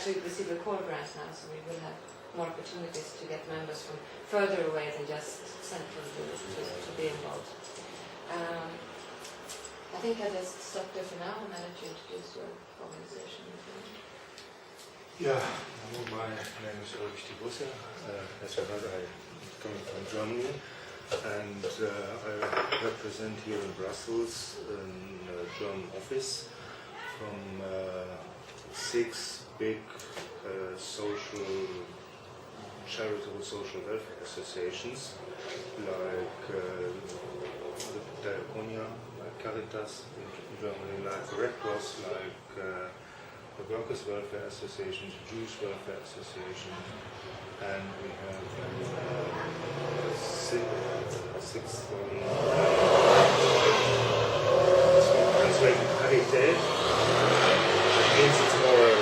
actually receive a core grant now, so we will have more opportunities to get members from further away than just central to be involved. I think I just stop there for now and I'll let you introduce your organization. Yeah, my name is Ulrich Busse. As I heard, I come from Germany, and I represent here in Brussels a German office from 6 big charitable social welfare associations like the Diaconia, like Caritas in Germany, like Red Cross, like the Workers' Welfare Association, the Jewish Welfare Association, and we have six translated Retelei. That means it's more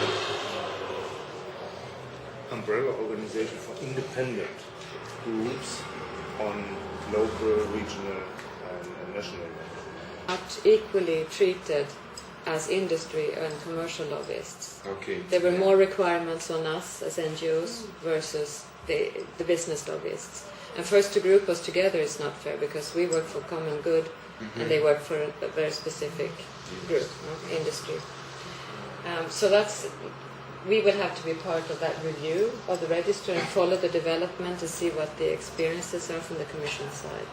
umbrella organization for independent groups on local, regional, and national level. Not equally treated as industry and commercial lobbyists. Okay. There were more requirements on us as NGOs versus the business lobbyists. And first to group us together is not fair because we work for common good and they work for a very specific group, industry. So we will have to be part of that review of the register and follow the development to see what the experiences are from the Commission side.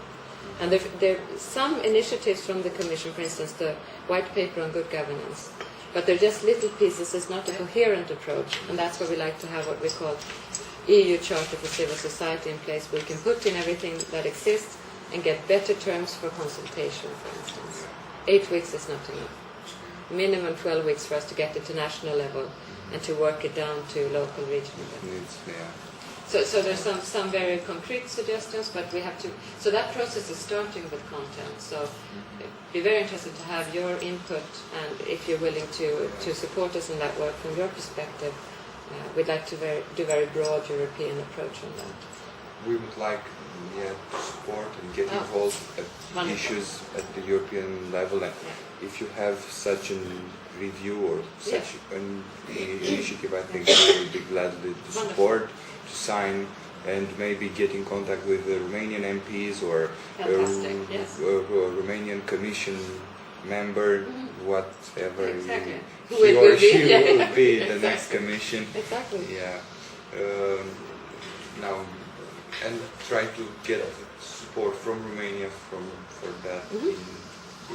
And there are some initiatives from the Commission, for instance, the White Paper on Good Governance. But they're just little pieces, it's not a coherent approach, and that's why we like to have what we call EU Charter for Civil Society in place, where we can put in everything that exists and get better terms for consultation, for instance. 8 weeks is not enough. Minimum 12 weeks for us to get it to national level and to work it down to local, regional level. So there's some very concrete suggestions, but we have to. So that process is starting with content. So it'd be very interesting to have your input, and if you're willing to support us in that work from your perspective, we'd like to do very broad European approach on that. We would like to support and get involved at issues at the European level. And if you have such a review or such an initiative, I think we would be glad to support. To sign and maybe get in contact with the Romanian MPs or a Romanian Commission member, whatever he or she will be the next Commission. Exactly. Yeah. Now, and try to get support from Romania for that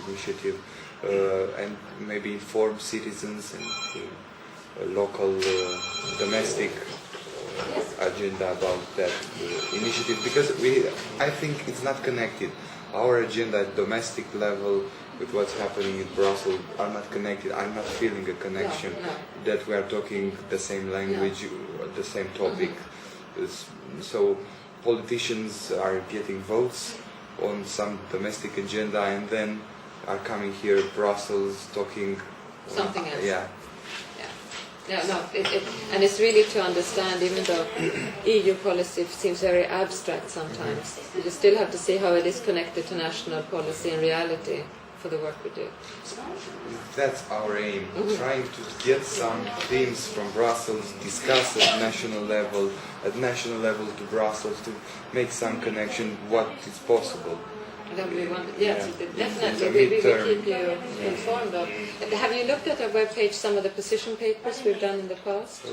initiative, and maybe inform citizens and local domestic agenda about that initiative, because I think it's not connected. Our agenda at domestic level with what's happening in Brussels are not connected. I'm not feeling a connection that we are talking the same language, the same topic. So politicians are getting votes on some domestic agenda and then are coming here to Brussels talking something else. Yeah. And it's really to understand, even though EU policy seems very abstract sometimes, you still have to see how it is connected to national policy and reality for the work we do. That's our aim, trying to get some themes from Brussels, discuss at national level to Brussels, to make some connection what is possible. That we want, definitely. We will keep you informed of. Have you looked at our webpage some of the position papers we've done in the past?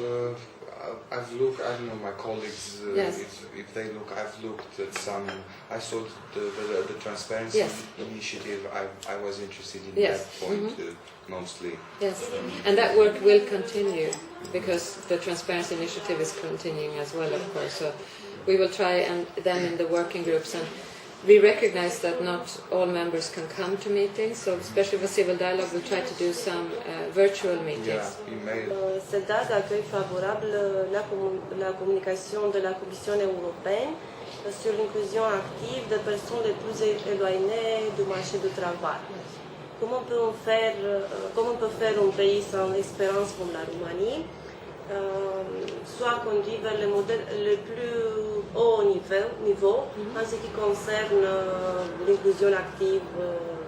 I've looked. I don't know my colleagues. If they look, I've looked at some. I saw the transparency initiative. I was interested in that point mostly. Yes, and that work will continue because the transparency initiative is continuing as well, of course. So we will try, and then in the working groups, and we recognize that not all members can come to meetings, so especially for civil dialogue, we'll try to do some virtual meetings. CEDAG accueille favorable la communication de la Commission européenne sur l'inclusion active des personnes les plus éloignées du marché du travail. Comment on peut faire un pays sans espérance comme la Roumanie, soit conduire vers le modèle le plus haut niveau en ce qui concerne l'inclusion active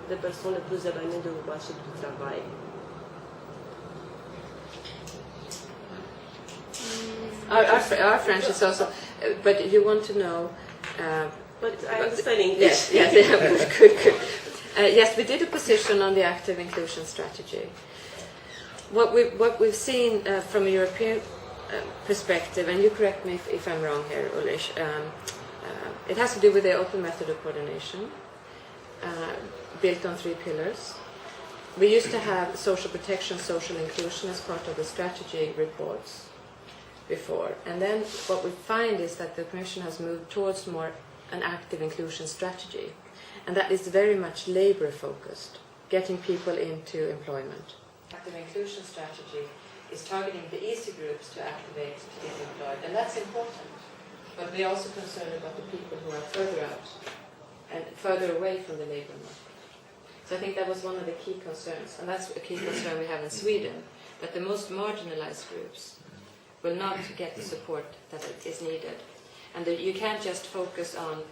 des personnes les plus éloignées du marché du travail. Our French is also, but you want to know. But I understand English. Yes, yeah, good. Yes, we did a position on the active inclusion strategy. What we've seen from a European perspective, and you correct me if I'm wrong here, Ulrich, it has to do with the open method of coordination, built on 3 pillars. We used to have social protection, social inclusion as part of the strategy reports before. And then what we find is that the Commission has moved towards more an active inclusion strategy. And that is very much labor focused, getting people into employment. Active inclusion strategy is targeting the easy groups to activate to get employed. And that's important. But we're also concerned about the people who are further out and further away from the labor market. So I think that was one of the key concerns, and that's a key concern we have in Sweden, that the most marginalized groups will not get the support that is needed. And that you can't just focus on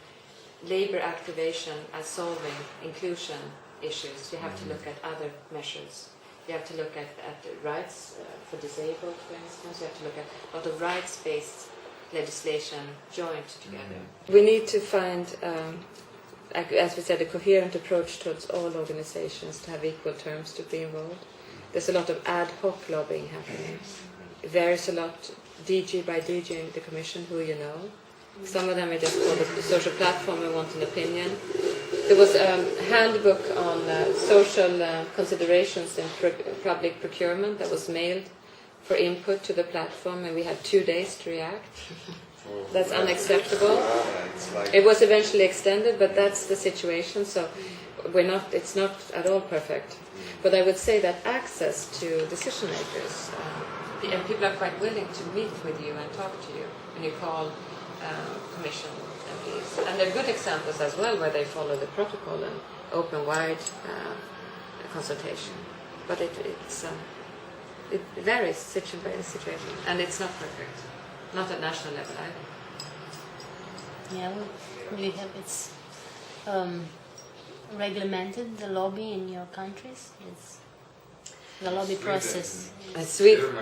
labor activation as solving inclusion issues. You have to look at other measures. You have to look at the rights for disabled, for instance. You have to look at a lot of rights-based legislation joined together. We need to find, as we said, a coherent approach towards all organizations to have equal terms to be involved. There's a lot of ad hoc lobbying happening. It varies a lot, DG by DG in the Commission, who you know. Some of them are just called the social platform and want an opinion. There was a handbook on social considerations in public procurement that was mailed for input to the platform, and we had 2 days to react. That's unacceptable. It was eventually extended, but that's the situation. So it's not at all perfect. But I would say that access to decision makers, and people are quite willing to meet with you and talk to you when you call Commission MPs. And there are good examples as well where they follow the protocol and open wide consultation. But it varies situation by situation, and it's not perfect. Not at national level either. Yeah, we have it's regulated, the lobby in your countries. It's the lobby process. It's Sweden.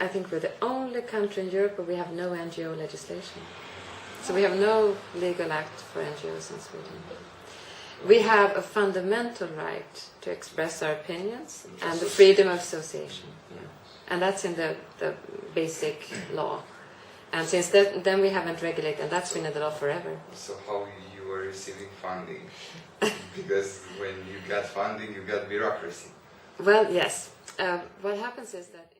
I think we're the only country in Europe where we have no NGO legislation. So we have no legal act for NGOs in Sweden. We have a fundamental right to express our opinions and the freedom of association. Yeah. And that's in the basic law. And since then we haven't regulated, and that's been in the law forever. So how you are receiving funding? Because when you got funding, you got bureaucracy. Well, yes. What happens is that